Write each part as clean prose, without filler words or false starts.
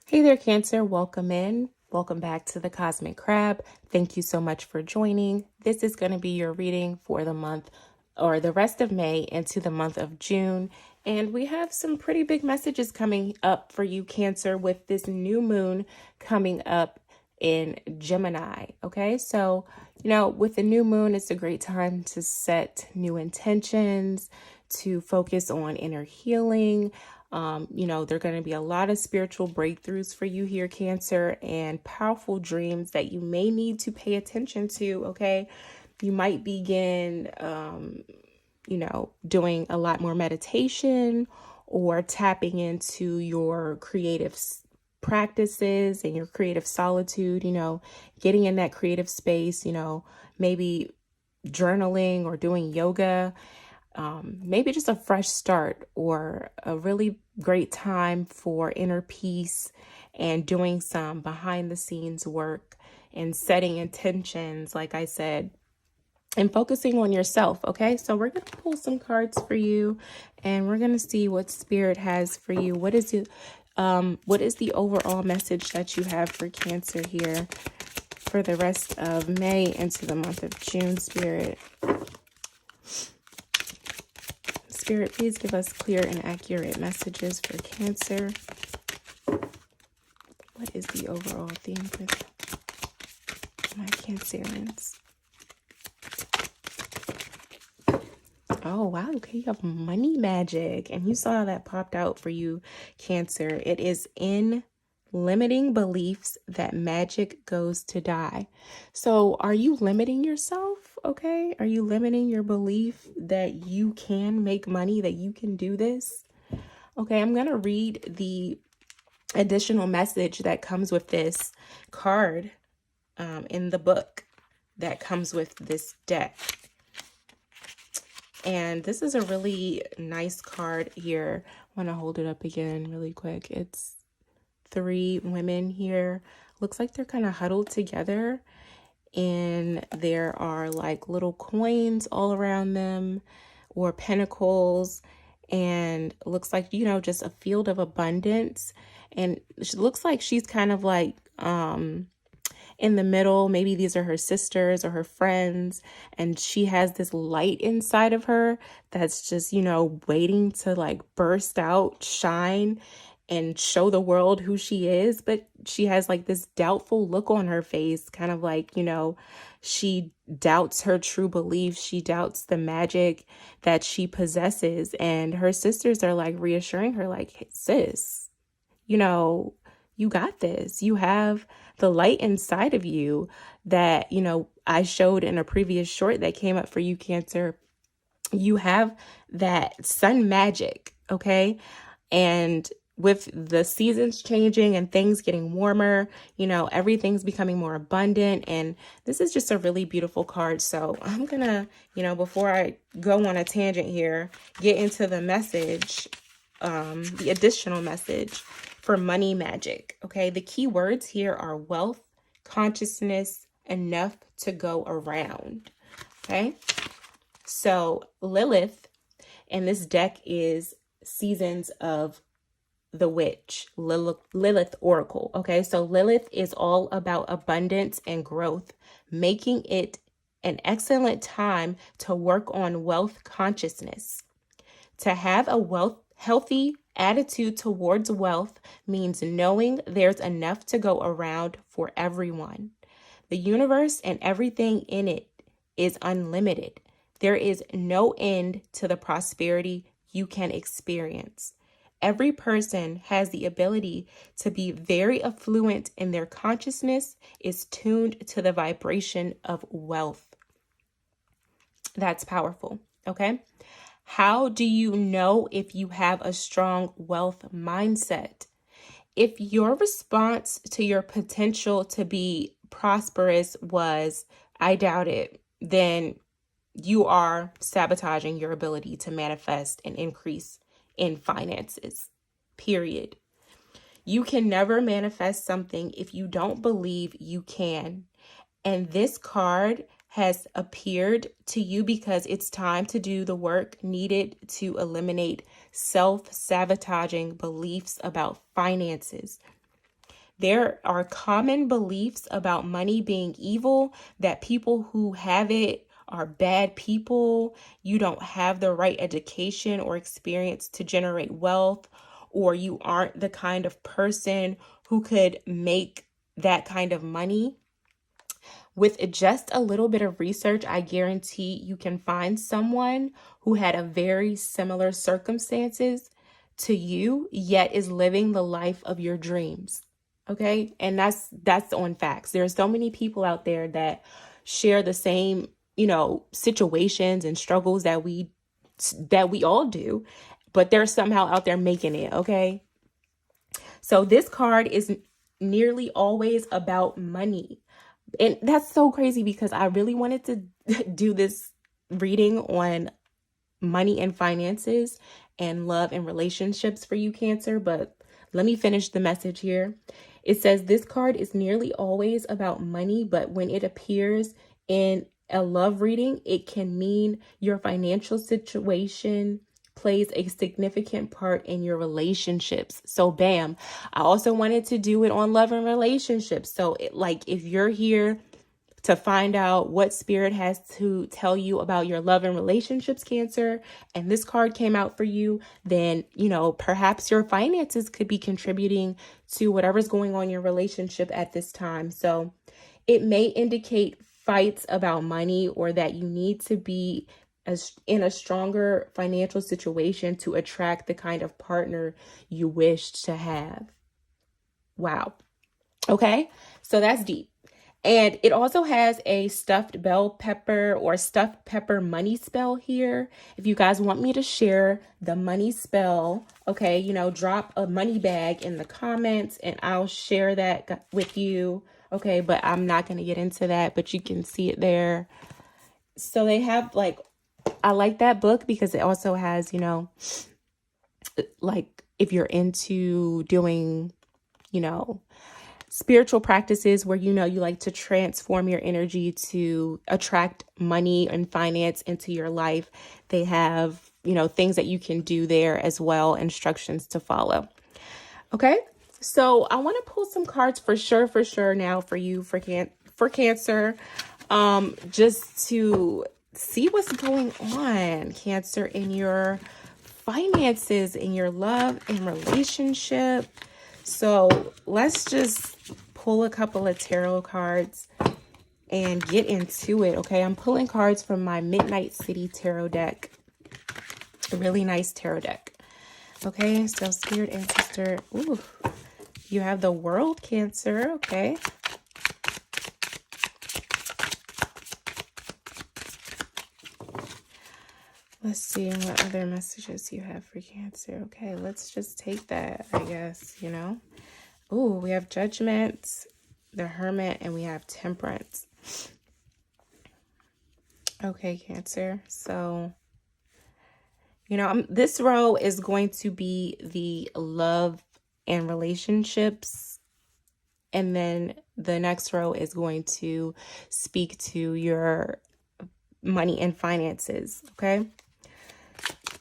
Hey there, Cancer. Welcome in. Welcome back to the Cosmic Crab. Thank you so much for joining. This is going to be your reading for the month or the rest of May into the month of June. And we have some pretty big messages coming up for you, Cancer, with this new moon coming up in Gemini. Okay, so, with the new moon, it's a great time to set new intentions, to focus on inner healing. There are going to be a lot of spiritual breakthroughs for you here, Cancer, and powerful dreams that you may need to pay attention to. Okay, you might begin, doing a lot more meditation or tapping into your creative practices and your creative solitude, getting in that creative space, maybe journaling or doing yoga. Maybe just a fresh start or a really great time for inner peace and doing some behind the scenes work and setting intentions, like I said, and focusing on yourself. Okay, so we're going to pull some cards for you and we're going to see what Spirit has for you. What is the overall message that you have for Cancer here for the rest of May into the month of June, Spirit? Spirit, please give us clear and accurate messages for Cancer. What is the overall theme for my Cancerians? Oh, wow. Okay, you have money magic. And you saw that popped out for you, Cancer. It is in limiting beliefs that magic goes to die. So are you limiting yourself? Okay. Are you limiting your belief that you can make money, that you can do this? Okay. I'm going to read the additional message that comes with this card in the book that comes with this deck. And this is a really nice card here. I want to hold it up again really quick. It's 3 women here. Looks like they're kind of huddled together, and there are like little coins all around them or pentacles, and looks like, just a field of abundance. And she looks like she's kind of like in the middle. Maybe these are her sisters or her friends, and she has this light inside of her that's just, waiting to like burst out, shine, and show the world who she is. But she has like this doubtful look on her face, kind of like, she doubts her true beliefs. She doubts the magic that she possesses. And her sisters are like reassuring her, like, hey, sis, you got this. You have the light inside of you that, I showed in a previous short that came up for you, Cancer. You have that sun magic, okay? And with the seasons changing and things getting warmer, everything's becoming more abundant. And this is just a really beautiful card. So I'm gonna, before I go on a tangent here, get into the message, the additional message for money magic. Okay, the key words here are wealth, consciousness, enough to go around. Okay, so Lilith, and this deck is Seasons of the Witch, Lilith Oracle. Okay, so Lilith is all about abundance and growth, making it an excellent time to work on wealth consciousness. To have a healthy attitude towards wealth means knowing there's enough to go around for everyone. The universe and everything in it is unlimited. There is no end to the prosperity you can experience. Every person has the ability to be very affluent, and their consciousness is tuned to the vibration of wealth. That's powerful, okay? How do you know if you have a strong wealth mindset? If your response to your potential to be prosperous was, I doubt it, then you are sabotaging your ability to manifest an increase in finances, period. You can never manifest something if you don't believe you can. And this card has appeared to you because it's time to do the work needed to eliminate self-sabotaging beliefs about finances. There are common beliefs about money being evil, that people who have it are bad people. You don't have the right education or experience to generate wealth, or you aren't the kind of person who could make that kind of money. With just a little bit of research, I guarantee you can find someone who had a very similar circumstances to you, yet is living the life of your dreams. Okay? And that's on facts. There are so many people out there that share the same, situations and struggles that we all do, but they're somehow out there making it, okay? So this card is nearly always about money. And that's so crazy because I really wanted to do this reading on money and finances and love and relationships for you, Cancer, but let me finish the message here. It says this card is nearly always about money, but when it appears in a love reading, it can mean your financial situation plays a significant part in your relationships. So bam, I also wanted to do it on love and relationships. So if you're here to find out what spirit has to tell you about your love and relationships, Cancer, and this card came out for you, then, perhaps your finances could be contributing to whatever's going on in your relationship at this time. So it may indicate fights about money, or that you need to be in a stronger financial situation to attract the kind of partner you wish to have. Wow. Okay. So that's deep. And it also has a stuffed bell pepper or stuffed pepper money spell here. If you guys want me to share the money spell, okay, drop a money bag in the comments and I'll share that with you. Okay, but I'm not going to get into that, but you can see it there. So they have I like that book because it also has, if you're into doing, spiritual practices where, you like to transform your energy to attract money and finance into your life. They have, things that you can do there as well, instructions to follow. Okay. So I want to pull some cards for sure now for you, for Cancer, just to see what's going on, Cancer, in your finances, in your love and relationship. So let's just pull a couple of tarot cards and get into it. Okay, I'm pulling cards from my Midnight City tarot deck. A really nice tarot deck. Okay, so Spirit Ancestor. Ooh, you have the World, Cancer. Okay. Let's see what other messages you have for Cancer. Okay, let's just take that, I guess, Ooh, we have Judgment, the Hermit, and we have Temperance. Okay, Cancer. So, this row is going to be the love and relationships. And then the next row is going to speak to your money and finances. Okay.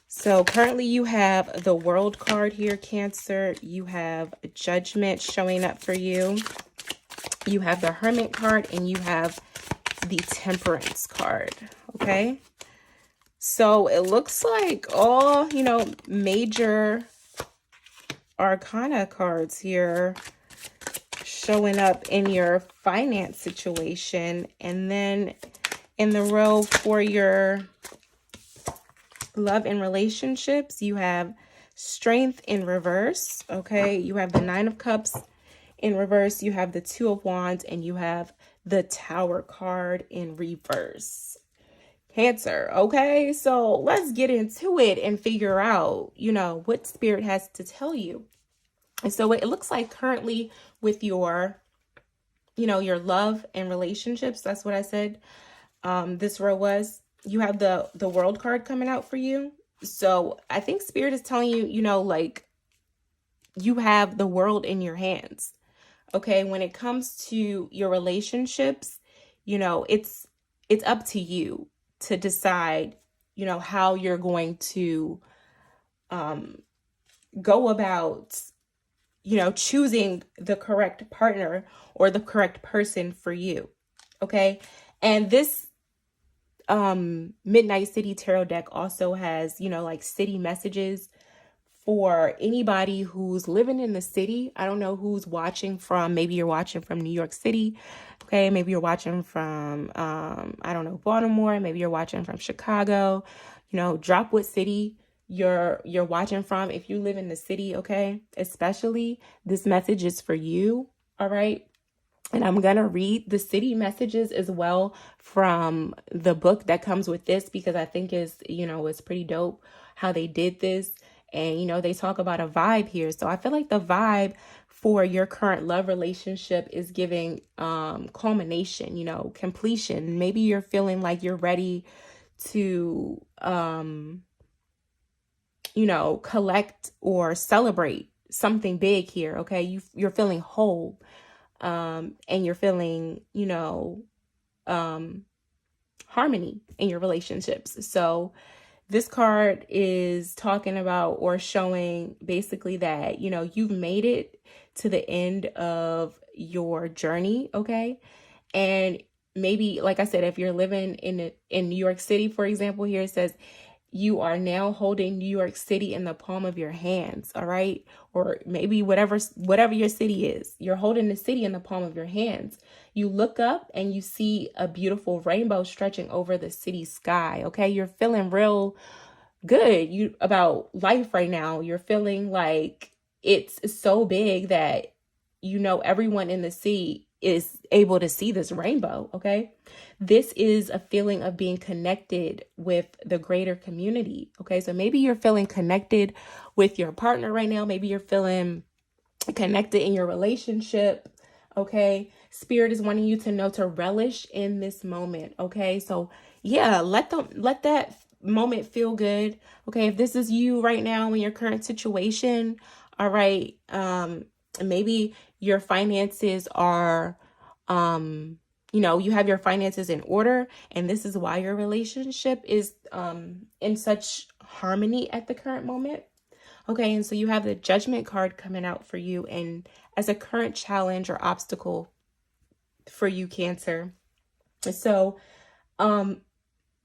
So currently you have the World card here, Cancer. You have Judgment showing up for you. You have the Hermit card and you have the Temperance card. Okay. So it looks like all, major arcana cards here showing up in your finance situation. And then in the row for your love and relationships, you have Strength in reverse. Okay, you have the Nine of Cups in reverse, you have the Two of Wands, and you have the Tower card in reverse. Cancer. Okay, so let's get into it and figure out, what Spirit has to tell you. And so it looks like currently with your, your love and relationships, that's what I said, this row was, you have the World card coming out for you. So I think Spirit is telling you, you have the world in your hands. Okay, when it comes to your relationships, it's up to you to decide, how you're going to go about choosing the correct partner or the correct person for you. Okay. And this Midnight City Tarot deck also has, like city messages for anybody who's living in the city. I don't know who's watching from. Maybe you're watching from New York City. Okay. Maybe you're watching from, I don't know, Baltimore. Maybe you're watching from Chicago. Drop what city you're watching from. If you live in the city, okay, especially this message is for you. All right. And I'm going to read the city messages as well from the book that comes with this, because I think it's pretty dope how they did this. And, they talk about a vibe here. So I feel like the vibe for your current love relationship is giving culmination, completion. Maybe you're feeling like you're ready to, collect or celebrate something big here. Okay. You're feeling whole. And you're feeling, harmony in your relationships. So this card is talking about or showing basically that, you've made it to the end of your journey. Okay. And maybe, like I said, if you're living in New York City, for example, here it says, you are now holding New York City in the palm of your hands, all right? Or maybe whatever your city is, you're holding the city in the palm of your hands. You look up and you see a beautiful rainbow stretching over the city sky, okay? You're feeling real good about life right now. You're feeling like it's so big that, everyone in the city is able to see this rainbow, okay? This is a feeling of being connected with the greater community, okay? So maybe you're feeling connected with your partner right now. Maybe you're feeling connected in your relationship, okay? Spirit is wanting you to know to relish in this moment, okay? So yeah, let that moment feel good, okay? If this is you right now in your current situation, all right, maybe your finances are, you have your finances in order, and this is why your relationship is in such harmony at the current moment. Okay, and so you have the Judgment card coming out for you, and as a current challenge or obstacle for you, Cancer. So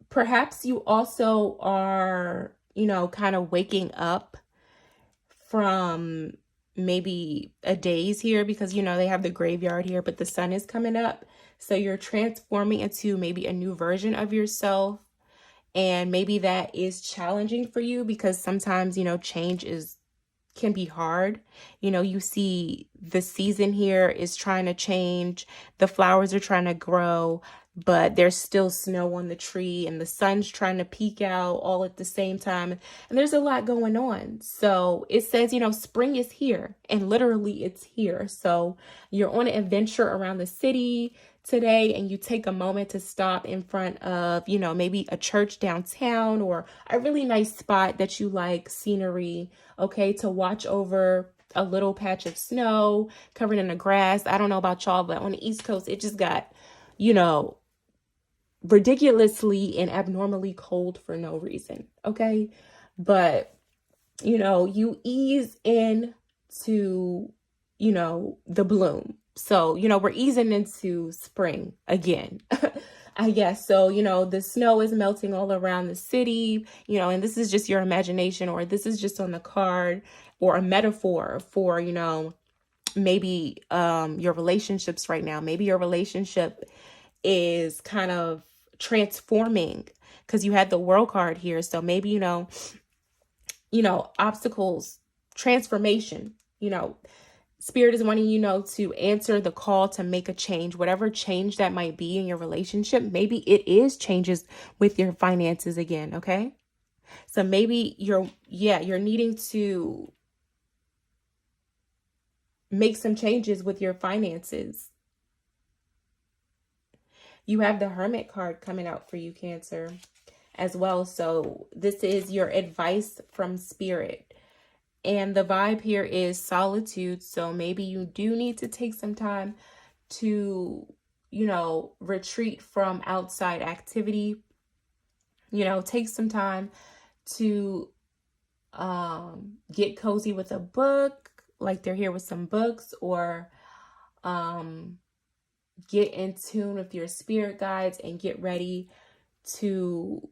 perhaps you also are, kind of waking up from maybe a daze here, because they have the graveyard here, but the sun is coming up. So you're transforming into maybe a new version of yourself. And maybe that is challenging for you, because sometimes, change can be hard. You see the season here is trying to change. The flowers are trying to grow, but there's still snow on the tree, and the sun's trying to peek out all at the same time. And there's a lot going on. So it says, spring is here, and literally it's here. So you're on an adventure around the city today, and you take a moment to stop in front of, maybe a church downtown or a really nice spot that you like, scenery, okay, to watch over a little patch of snow covered in the grass. I don't know about y'all, but on the East Coast, it just got, ridiculously and abnormally cold for no reason, okay? But, you ease in to, the bloom. So, we're easing into spring again, I guess. So, the snow is melting all around the city, and this is just your imagination, or this is just on the card, or a metaphor for, maybe your relationships right now. Maybe your relationship is kind of transforming, because you had the World card here. So maybe, obstacles, transformation, Spirit is wanting to answer the call to make a change, whatever change that might be in your relationship. Maybe it is changes with your finances again, okay? So maybe you're needing to make some changes with your finances. You have the Hermit card coming out for you, Cancer, as well. So this is your advice from Spirit. And the vibe here is solitude. So maybe you do need to take some time to, retreat from outside activity. Take some time to get cozy with a book, like they're here with some books, or get in tune with your spirit guides and get ready to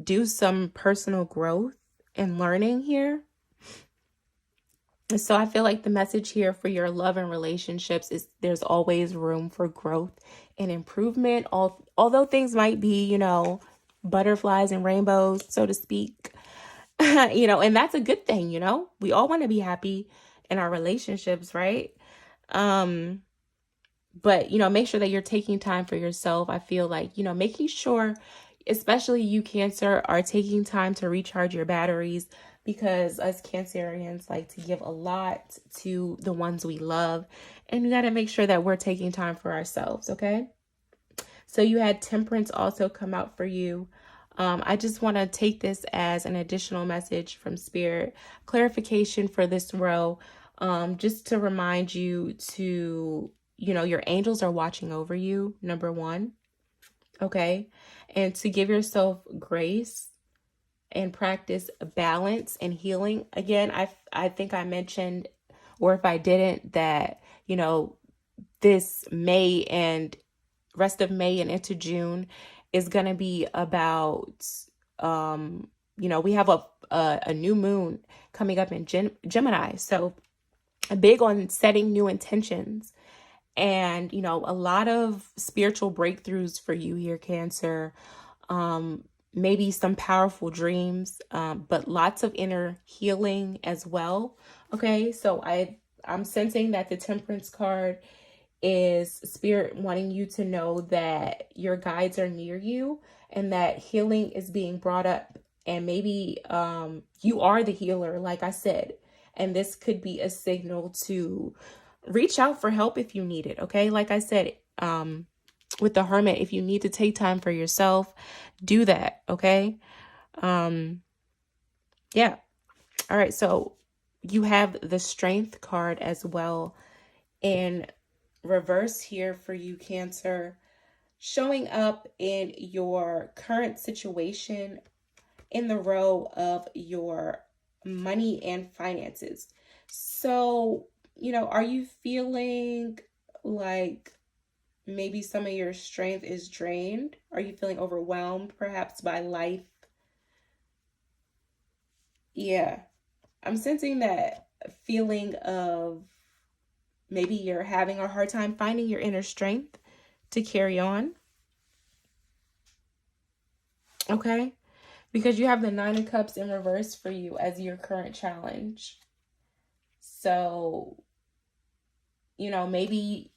do some personal growth and learning here. So I feel like the message here for your love and relationships is there's always room for growth and improvement. Although things might be, butterflies and rainbows, so to speak, and that's a good thing, we all want to be happy in our relationships, right? But, make sure that you're taking time for yourself. I feel like, making sure, especially you Cancer, are taking time to recharge your batteries, because us Cancerians like to give a lot to the ones we love. And you got to make sure that we're taking time for ourselves, okay? So you had Temperance also come out for you. I just want to take this as an additional message from Spirit, clarification for this row, just to remind you to, your angels are watching over you, number one, okay? And to give yourself grace and practice balance and healing. Again, I think I mentioned, or if I didn't, that, this May and rest of May and into June is going to be about, we have a new moon coming up in Gemini. So big on setting new intentions and, a lot of spiritual breakthroughs for you here, Cancer. Maybe some powerful dreams, but lots of inner healing as well. Okay, so I'm sensing that the Temperance card is Spirit wanting you to know that your guides are near you and that healing is being brought up. And maybe you are the healer, like I said. And this could be a signal to reach out for help if you need it. Okay, like I said, with the Hermit, if you need to take time for yourself, do that. Okay. Yeah. All right. So you have the Strength card as well in reverse here for you, Cancer, showing up in your current situation in the row of your money and finances. So, are you feeling like maybe some of your strength is drained? Are you feeling overwhelmed perhaps by life? Yeah, I'm sensing that feeling of maybe you're having a hard time finding your inner strength to carry on. Okay, because you have the Nine of Cups in reverse for you as your current challenge. So, maybe,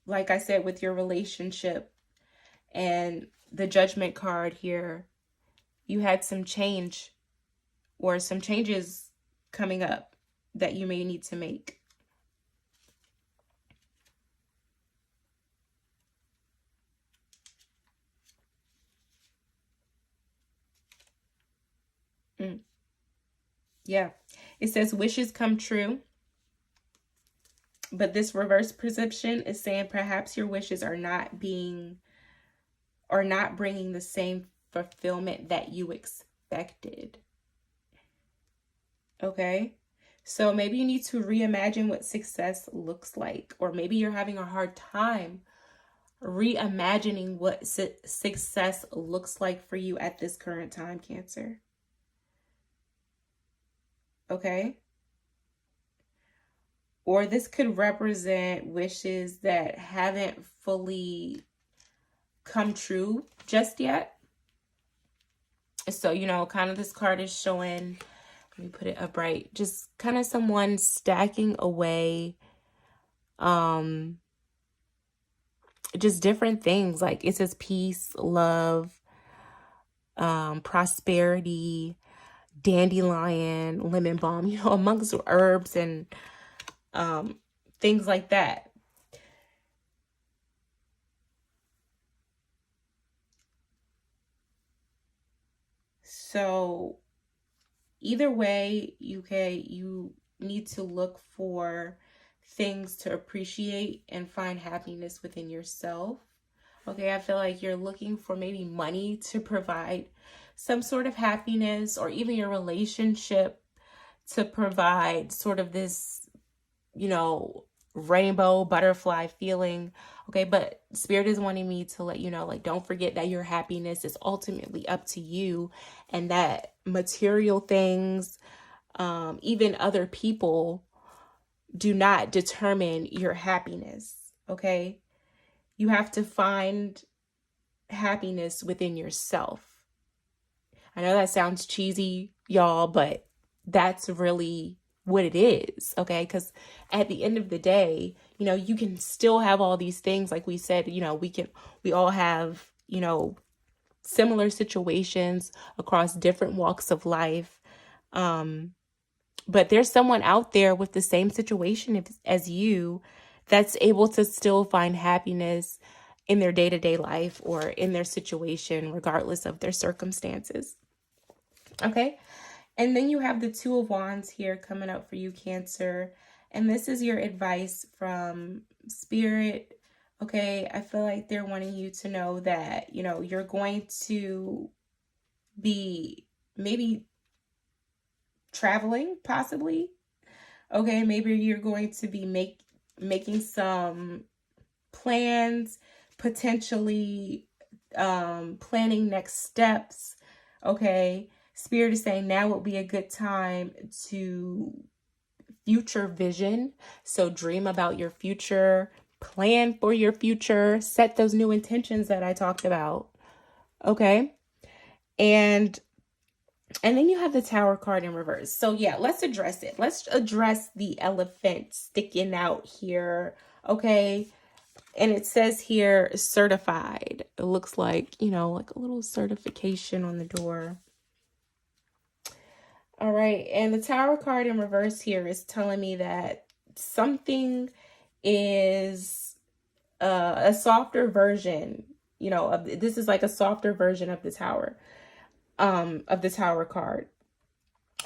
like I said, with your relationship and the Judgment card here, you had some change or some changes coming up that you may need to make. Yeah, it says wishes come true. But this reverse perception is saying perhaps your wishes are not bringing the same fulfillment that you expected. Okay, so maybe you need to reimagine what success looks like, or maybe you're having a hard time reimagining what success looks like for you at this current time, Cancer. Okay. Or this could represent wishes that haven't fully come true just yet. So, kind of this card is showing, let me put it upright, just kind of someone stacking away just different things. Like it says peace, love, prosperity, dandelion, lemon balm, amongst herbs and things like that. So either way, you need to look for things to appreciate and find happiness within yourself. Okay, I feel like you're looking for maybe money to provide some sort of happiness, or even your relationship to provide sort of this, you know, rainbow butterfly feeling. Okay, but Spirit is wanting me to let you know, like, don't forget that your happiness is ultimately up to you, and that material things, even other people, do not determine your happiness. Okay, you have to find happiness within yourself. I know that sounds cheesy, y'all, but that's really what it is, okay? Because at the end of the day, you know, you can still have all these things. Like we said, you know, we all have, you know, similar situations across different walks of life. But there's someone out there with the same situation as you that's able to still find happiness in their day-to-day life or in their situation, regardless of their circumstances. Okay. And then you have the Two of Wands here coming up for you, Cancer. And this is your advice from Spirit. Okay. I feel like they're wanting you to know that, you know, you're going to be maybe traveling, possibly. Okay. Maybe you're going to be making some plans, potentially planning next steps. Okay. Spirit is saying now would be a good time to future vision. So dream about your future, plan for your future, set those new intentions that I talked about. Okay. And then you have the Tower card in reverse. So yeah, let's address it. Let's address the elephant sticking out here. Okay. And it says here, certified. It looks like, you know, like a little certification on the door. All right. And the Tower card in reverse here is telling me that something is a softer version, you know, this is like a softer version of the Tower card,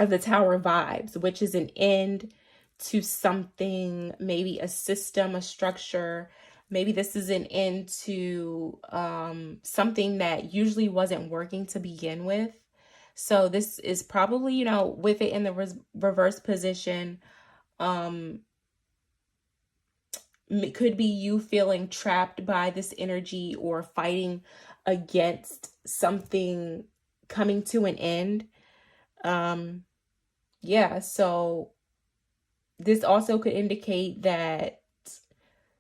of the Tower vibes, which is an end to something, maybe a system, a structure. Maybe this is an end to something that usually wasn't working to begin with. So this is probably, you know, with it in the reverse position, it could be you feeling trapped by this energy or fighting against something coming to an end. Yeah, so this also could indicate that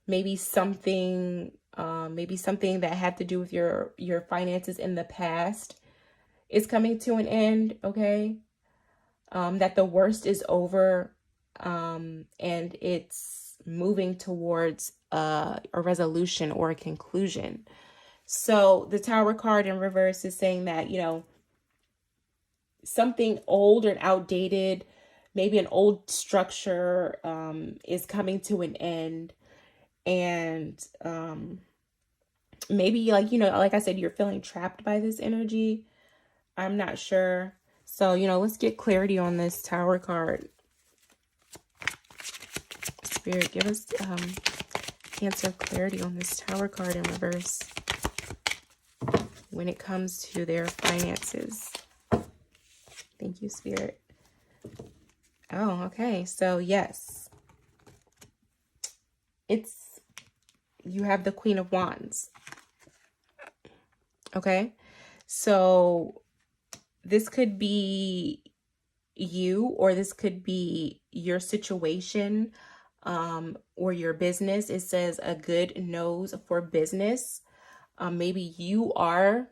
maybe something that had to do with your finances in the past is coming to an end, okay? That the worst is over, and it's moving towards a resolution or a conclusion. So the Tower card in reverse is saying that, you know, something old or outdated, maybe an old structure, is coming to an end. And maybe, like, you know, like I said, you're feeling trapped by this energy. I'm not sure. So, you know, let's get clarity on this Tower card. Spirit, give us Cancer clarity on this Tower card in reverse when it comes to their finances. Thank you, Spirit. Oh, okay. So, yes. You have the Queen of Wands. Okay. So this could be you, or this could be your situation, or your business. It says a good nose for business. Maybe you are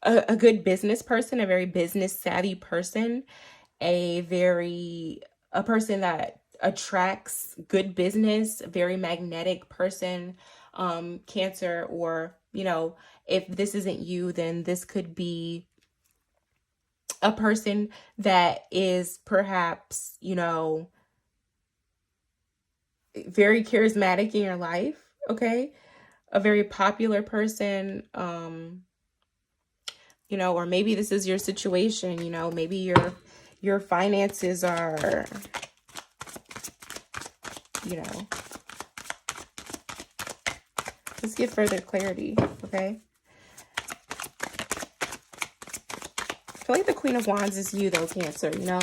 a good business person, a very business savvy person, a person that attracts good business, very magnetic person, Cancer. Or, you know, if this isn't you, then this could be a person that is perhaps, you know, very charismatic in your life. Okay. A very popular person, you know, or maybe this is your situation, you know, maybe your finances are, you know, let's get further clarity. Okay. I feel like the Queen of Wands is you though, Cancer, you know.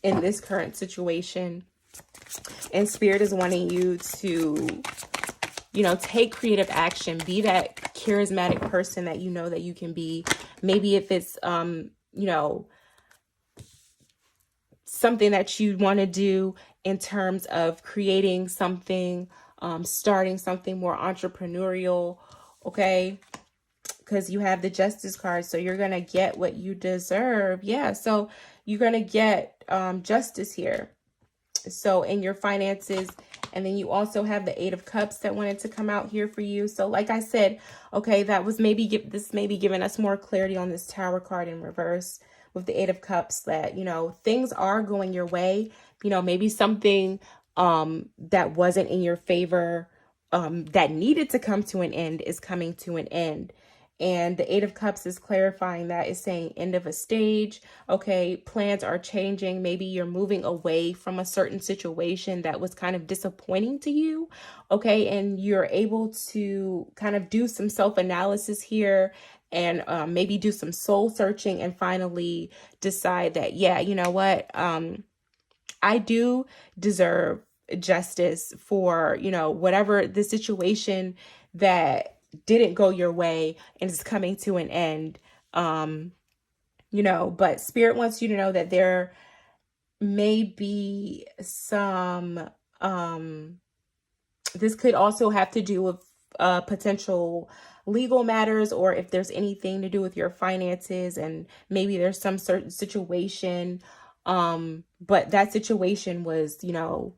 in this current situation. And Spirit is wanting you to, you know, take creative action, be that charismatic person that you know that you can be. Maybe if it's, you know, something that you want to do in terms of creating something, starting something more entrepreneurial, okay? Because you have the Justice card, so you're going to get what you deserve. Yeah, so you're going to get justice here. So in your finances, and then you also have the Eight of Cups that wanted to come out here for you. So like I said, okay, that was maybe giving us more clarity on this Tower card in reverse with the Eight of Cups, that, you know, things are going your way. You know, maybe something that wasn't in your favor, that needed to come to an end, is coming to an end. And the Eight of Cups is clarifying that, is saying end of a stage. Okay, plans are changing. Maybe you're moving away from a certain situation that was kind of disappointing to you. Okay, and you're able to kind of do some self-analysis here, and maybe do some soul searching, and finally decide that, yeah, you know what? I do deserve justice for, you know, whatever the situation that didn't go your way and is coming to an end. You know, but Spirit wants you to know that there may be some, this could also have to do with potential legal matters, or if there's anything to do with your finances, and maybe there's some certain situation, but that situation was, you know,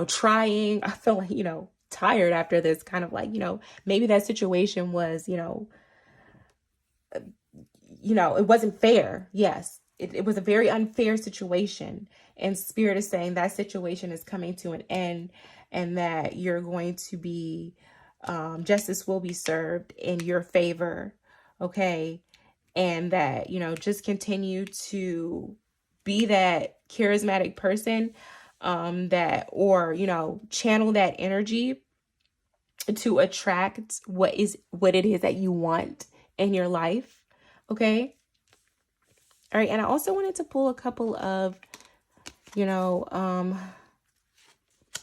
trying. I feel like, you know, tired after this, kind of like, you know, maybe that situation was, you know, it wasn't fair. Yes, it was a very unfair situation. And Spirit is saying that situation is coming to an end, and that you're going to be, justice will be served in your favor. Okay. And that, you know, just continue to be that charismatic person, that, or, you know, channel that energy to attract what it is that you want in your life. Okay. All right. And I also wanted to pull a couple of, you know,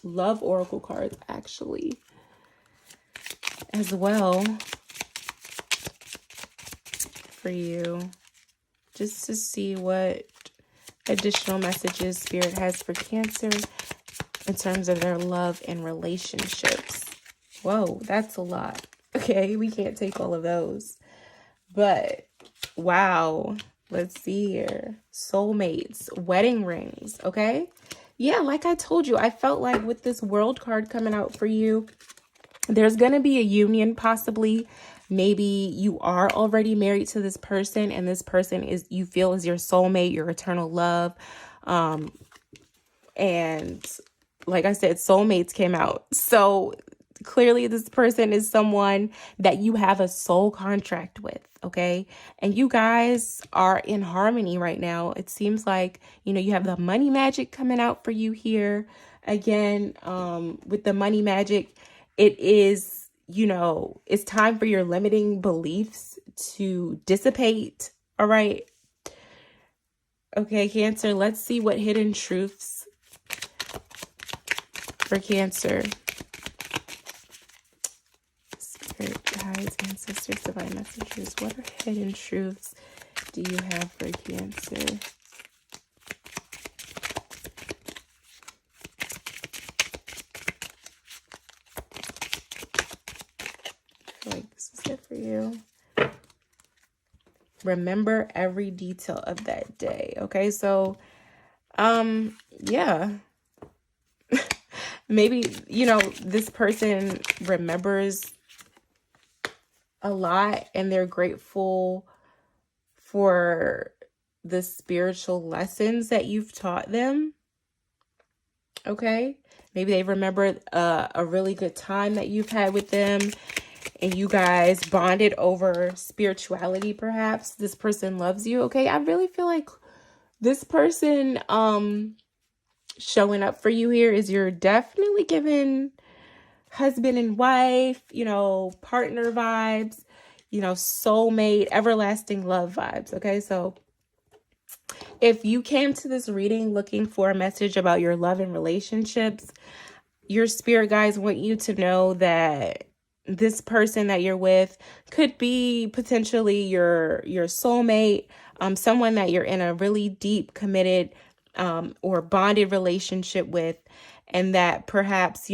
love oracle cards actually as well for you, just to see what additional messages Spirit has for Cancer in terms of their love and relationships. Whoa, that's a lot. Okay, we can't take all of those. But wow, let's see here. Soulmates, wedding rings, okay? Yeah, like I told you, I felt like with this World card coming out for you, there's going to be a union possibly. Maybe you are already married to this person, and this person is, you feel, is your soulmate, your eternal love. And like I said, soulmates came out. So clearly this person is someone that you have a soul contract with, okay? And you guys are in harmony right now. It seems like, you know, you have the money magic coming out for you here. Again, with the money magic, it is, you know, it's time for your limiting beliefs to dissipate, all right? Okay, Cancer, let's see what hidden truths for Cancer. Spirit guides, ancestors, divine messengers, what are hidden truths do you have for Cancer? I feel like this is it for you. Remember every detail of that day. Okay, so yeah. Maybe, you know, this person remembers a lot, and they're grateful for the spiritual lessons that you've taught them. Okay, maybe they remember a really good time that you've had with them, and you guys bonded over spirituality. Perhaps this person loves you. Okay, I really feel like this person showing up for you here is, you're definitely giving husband and wife, you know, partner vibes, you know, soulmate, everlasting love vibes. Okay, so If you came to this reading looking for a message about your love and relationships, your spirit guides want you to know that this person that you're with could be potentially your soulmate, someone that you're in a really deep, committed, or bonded relationship with, and that perhaps,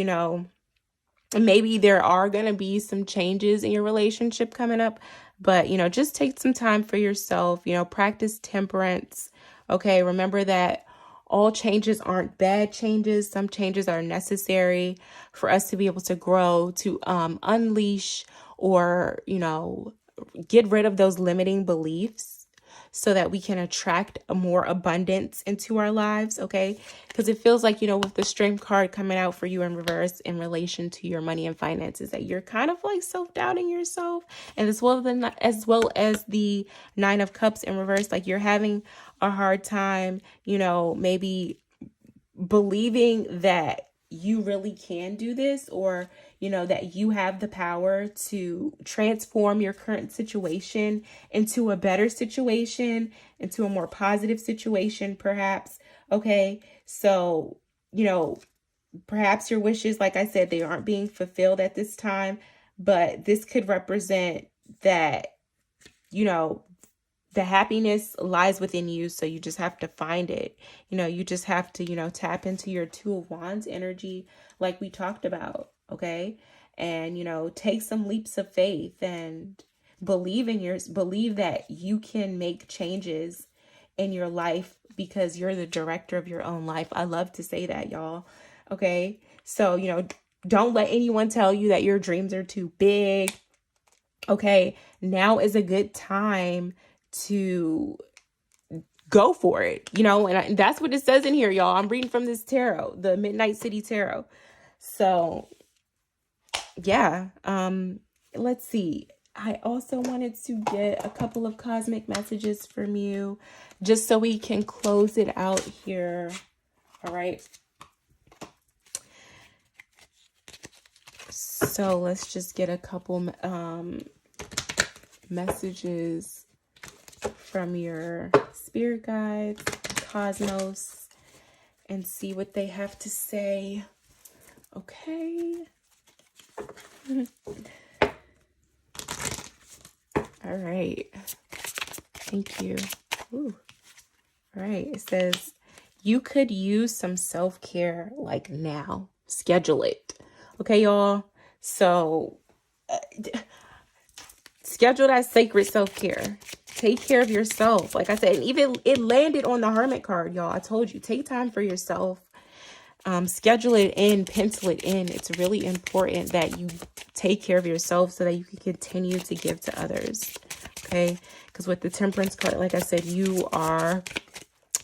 maybe there are going to be some changes in your relationship coming up, but, just take some time for yourself, practice temperance. Okay. Remember that all changes aren't bad changes. Some changes are necessary for us to be able to grow, to unleash or, get rid of those limiting beliefs so that we can attract a more abundance into our lives, okay? Because it feels like, with the Strength card coming out for you in reverse in relation to your money and finances, that you're kind of like self-doubting yourself. And as well as the Nine of Cups in reverse, like you're having a hard time, maybe believing that you really can do this, or that you have the power to transform your current situation into a better situation, into a more positive situation, perhaps. Okay. So, perhaps your wishes, like I said, they aren't being fulfilled at this time, but this could represent that, the happiness lies within you. So you just have to find it. You just have to, tap into your Two of Wands energy, like we talked about. Okay. And, take some leaps of faith and believe that you can make changes in your life because you're the director of your own life. I love to say that, y'all. Okay. So, don't let anyone tell you that your dreams are too big. Okay. Now is a good time to go for it, and that's what it says in here, y'all. I'm reading from this tarot, the Midnight City Tarot. So yeah, let's see. I also wanted to get a couple of cosmic messages from you just so we can close it out here. All right. So let's just get a couple messages from your spirit guides, cosmos, and see what they have to say. Okay. All right. Thank you. Ooh. All right. It says, you could use some self-care like now. Schedule it. Okay, y'all. So schedule that sacred self-care. Take care of yourself. Like I said, and even it landed on the Hermit card, y'all. I told you, take time for yourself. Schedule it in, pencil it in. It's really important that you take care of yourself so that you can continue to give to others. Okay? Because with the Temperance card, like I said, I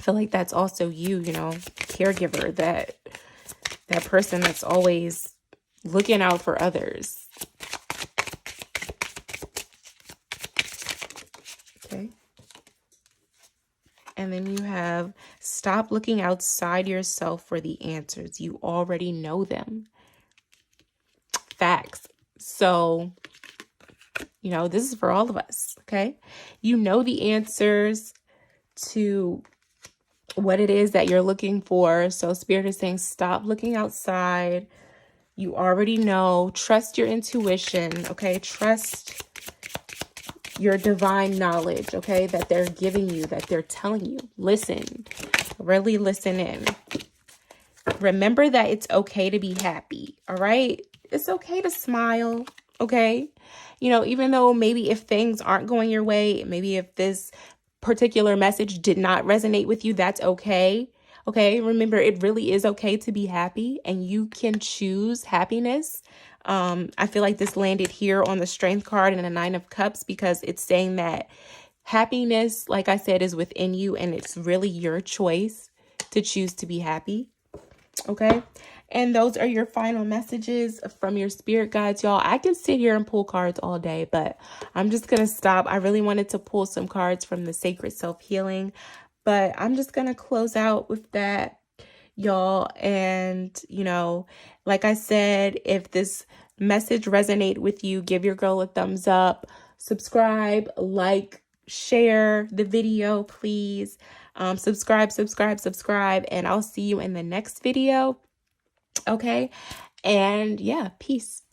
feel like that's also you, caregiver, that person that's always looking out for others. Okay. And then you have, stop looking outside yourself for the answers. You already know them. Facts. So, this is for all of us. Okay. You know the answers to what it is that you're looking for. So Spirit is saying, stop looking outside. You already know. Trust your intuition. Okay. Trust your divine knowledge, okay, that they're giving you, that they're telling you. Listen, really listen in. Remember that it's okay to be happy, all right? It's okay to smile, okay? Even though maybe if things aren't going your way, maybe if this particular message did not resonate with you, that's okay, okay? Remember, it really is okay to be happy, and you can choose happiness. I feel like this landed here on the Strength card and the Nine of Cups because it's saying that happiness, like I said, is within you, and it's really your choice to choose to be happy. Okay. And those are your final messages from your spirit guides, y'all. I can sit here and pull cards all day, but I'm just going to stop. I really wanted to pull some cards from the Sacred Self-Healing, but I'm just going to close out with that, y'all. And, like I said, if this message resonate with you, give your girl a thumbs up, subscribe, like, share the video, please. Subscribe, and I'll see you in the next video. Okay. And yeah, peace.